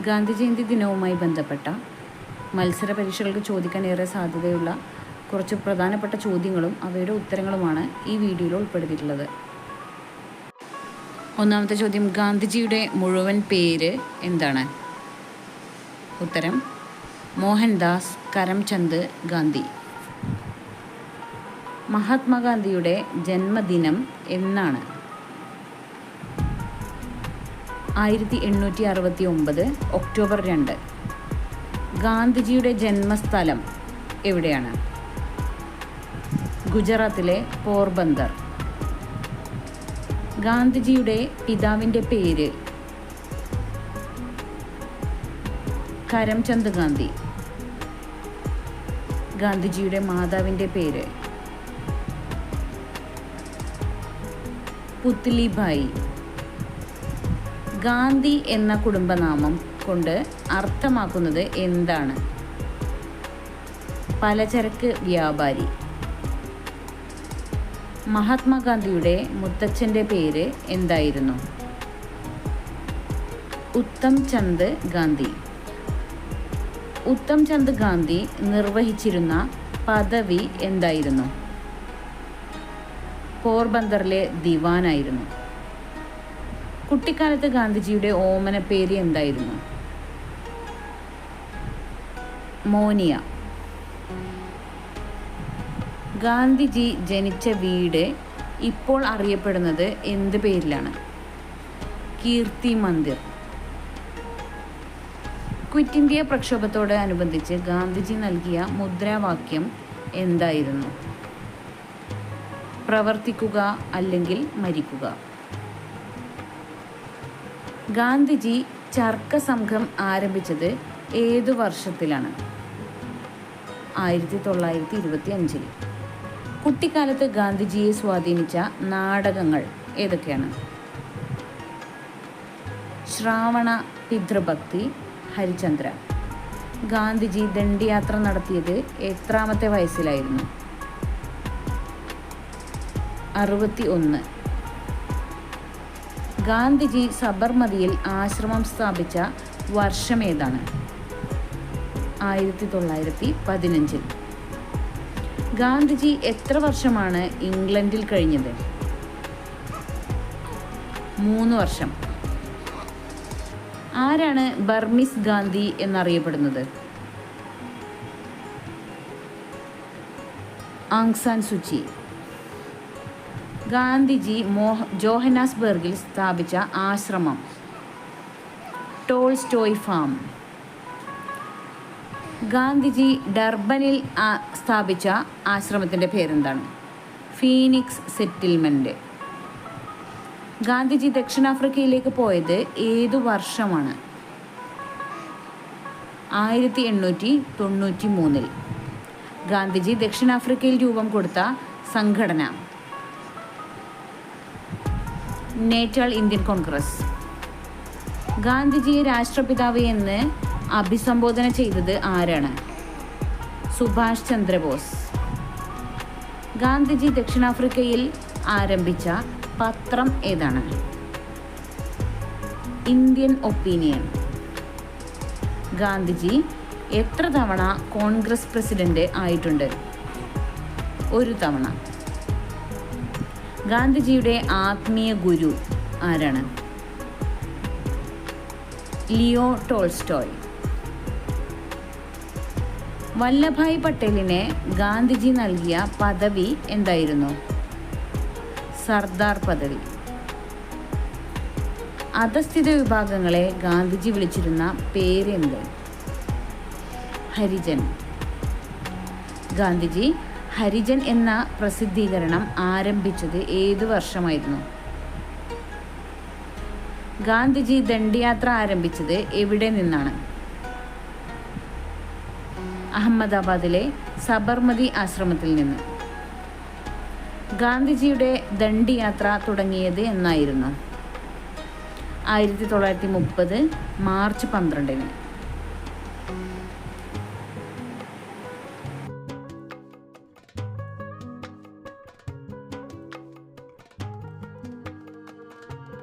ഗാന്ധി ജയന്തി ദിനവുമായി ബന്ധപ്പെട്ട മത്സര പരീക്ഷകൾക്ക് ചോദിക്കാൻ ഏറെ സാധ്യതയുള്ള കുറച്ച് പ്രധാനപ്പെട്ട ചോദ്യങ്ങളും അവയുടെ ഉത്തരങ്ങളുമാണ് ഈ വീഡിയോയിൽ ഉൾപ്പെടുത്തിയിട്ടുള്ളത്. ഒന്നാമത്തെ ചോദ്യം, ഗാന്ധിജിയുടെ മുഴുവൻ പേര് എന്താണ്? ഉത്തരം മോഹൻദാസ് കരംചന്ദ് ഗാന്ധി. മഹാത്മാഗാന്ധിയുടെ ജന്മദിനം എന്നാണ്? 1869 ഒക്ടോബർ 2. ഗാന്ധിജിയുടെ ജന്മസ്ഥലം എവിടെയാണ്? ഗുജറാത്തിലെ പോർബന്ദർ. ഗാന്ധിജിയുടെ പിതാവിൻ്റെ പേര്? കരംചന്ദ് ഗാന്ധി. ഗാന്ധിജിയുടെ മാതാവിൻ്റെ പേര്? പുത്ലിഭായി. ഗാന്ധി എന്ന കുടുംബനാമം കൊണ്ട് അർത്ഥമാക്കുന്നത് എന്താണ്? പലചരക്ക് വ്യാപാരി. മഹാത്മാഗാന്ധിയുടെ മുത്തച്ഛൻ്റെ പേര് എന്തായിരുന്നു? ഉത്തം ചന്ദ് ഗാന്ധി. ഉത്തം ചന്ദ് ഗാന്ധി നിർവഹിച്ചിരുന്ന പദവി എന്തായിരുന്നു? പോർബന്ദറിലെ ദിവാനായിരുന്നു. കുട്ടിക്കാലത്ത് ഗാന്ധിജിയുടെ ഓമന പേര് എന്തായിരുന്നു? മോനിയ. ഗാന്ധിജി ജനിച്ച വീട് ഇപ്പോൾ അറിയപ്പെടുന്നത് എന്ത് പേരിലാണ്? കീർത്തി മന്ദിർ. ക്വിറ്റ് ഇന്ത്യ പ്രക്ഷോഭത്തോട് അനുബന്ധിച്ച് ഗാന്ധിജി നൽകിയ മുദ്രാവാക്യം എന്തായിരുന്നു? പ്രവർത്തിക്കുക അല്ലെങ്കിൽ മരിക്കുക. ഗാന്ധിജി ചർക്ക സംഘം ആരംഭിച്ചത് ഏതു വർഷത്തിലാണ്? 1925. കുട്ടിക്കാലത്ത് ഗാന്ധിജിയെ സ്വാധീനിച്ച നാടകങ്ങൾ ഏതൊക്കെയാണ്? ശ്രാവണ പിതൃഭക്തി, ഹരിചന്ദ്ര. ഗാന്ധിജി ദണ്ഡിയാത്ര നടത്തിയത് എത്രാമത്തെ വയസ്സിലായിരുന്നു? 61. ഗാന്ധിജി സബർമതിയിൽ ആശ്രമം സ്ഥാപിച്ച വർഷം ഏതാണ്? 1915. ഗാന്ധിജി എത്ര വർഷമാണ് ഇംഗ്ലണ്ടിൽ കഴിഞ്ഞത്? 3 വർഷം. ആരാണ് ബർമിസ് ഗാന്ധി എന്നറിയപ്പെടുന്നത്? ആങ് സാൻ സൂചി. ഗാന്ധിജി ജോഹന്നാസ്ബർഗിൽ സ്ഥാപിച്ച ആശ്രമം? Tolstoy farm. ഗാന്ധിജി ഡർബനിൽ സ്ഥാപിച്ച ആശ്രമത്തിൻ്റെ പേരെന്താണ്? Phoenix settlement. ഗാന്ധിജി ദക്ഷിണാഫ്രിക്കയിലേക്ക് പോയത് ഏതു വർഷമാണ്? 1893. ഗാന്ധിജി ദക്ഷിണാഫ്രിക്കയിൽ രൂപം കൊടുത്ത സംഘടന? Natal Indian Congress. ഗാന്ധിജിയെ രാഷ്ട്രപിതാവ് എന്ന് അഭിസംബോധന ചെയ്തത് ആരാണ്? സുഭാഷ് ചന്ദ്രബോസ്. ഗാന്ധിജി ദക്ഷിണാഫ്രിക്കയിൽ ആരംഭിച്ച പത്രം ഏതാണ്? Indian opinion. ഗാന്ധിജി എത്ര തവണ കോൺഗ്രസ് പ്രസിഡന്റ് ആയിട്ടുണ്ട്? 1 തവണ. ഗാന്ധിജിയുടെ ആത്മീയ ഗുരു ആരാണ്? Leo Tolstoy. വല്ലഭായ് പട്ടേലിനെ ഗാന്ധിജി നൽകിയ പദവി എന്തായിരുന്നു? സർദാർ പദവി. അധസ്ഥിത വിഭാഗങ്ങളെ ഗാന്ധിജി വിളിച്ചിരുന്ന പേരെന്ത്? ഹരിജൻ. ഗാന്ധിജി ഹരിജൻ എന്ന പ്രസിദ്ധീകരണം ആരംഭിച്ചത് ഏതു വർഷമായിരുന്നു? ഗാന്ധിജി ദണ്ഡിയാത്ര ആരംഭിച്ചത് എവിടെ നിന്നാണ്? അഹമ്മദാബാദിലെ സബർമതി ആശ്രമത്തിൽ നിന്ന്. ഗാന്ധിജിയുടെ ദണ്ഡിയാത്ര തുടങ്ങിയത് എന്നായിരുന്നു? 1930 മാർച്ച് 12.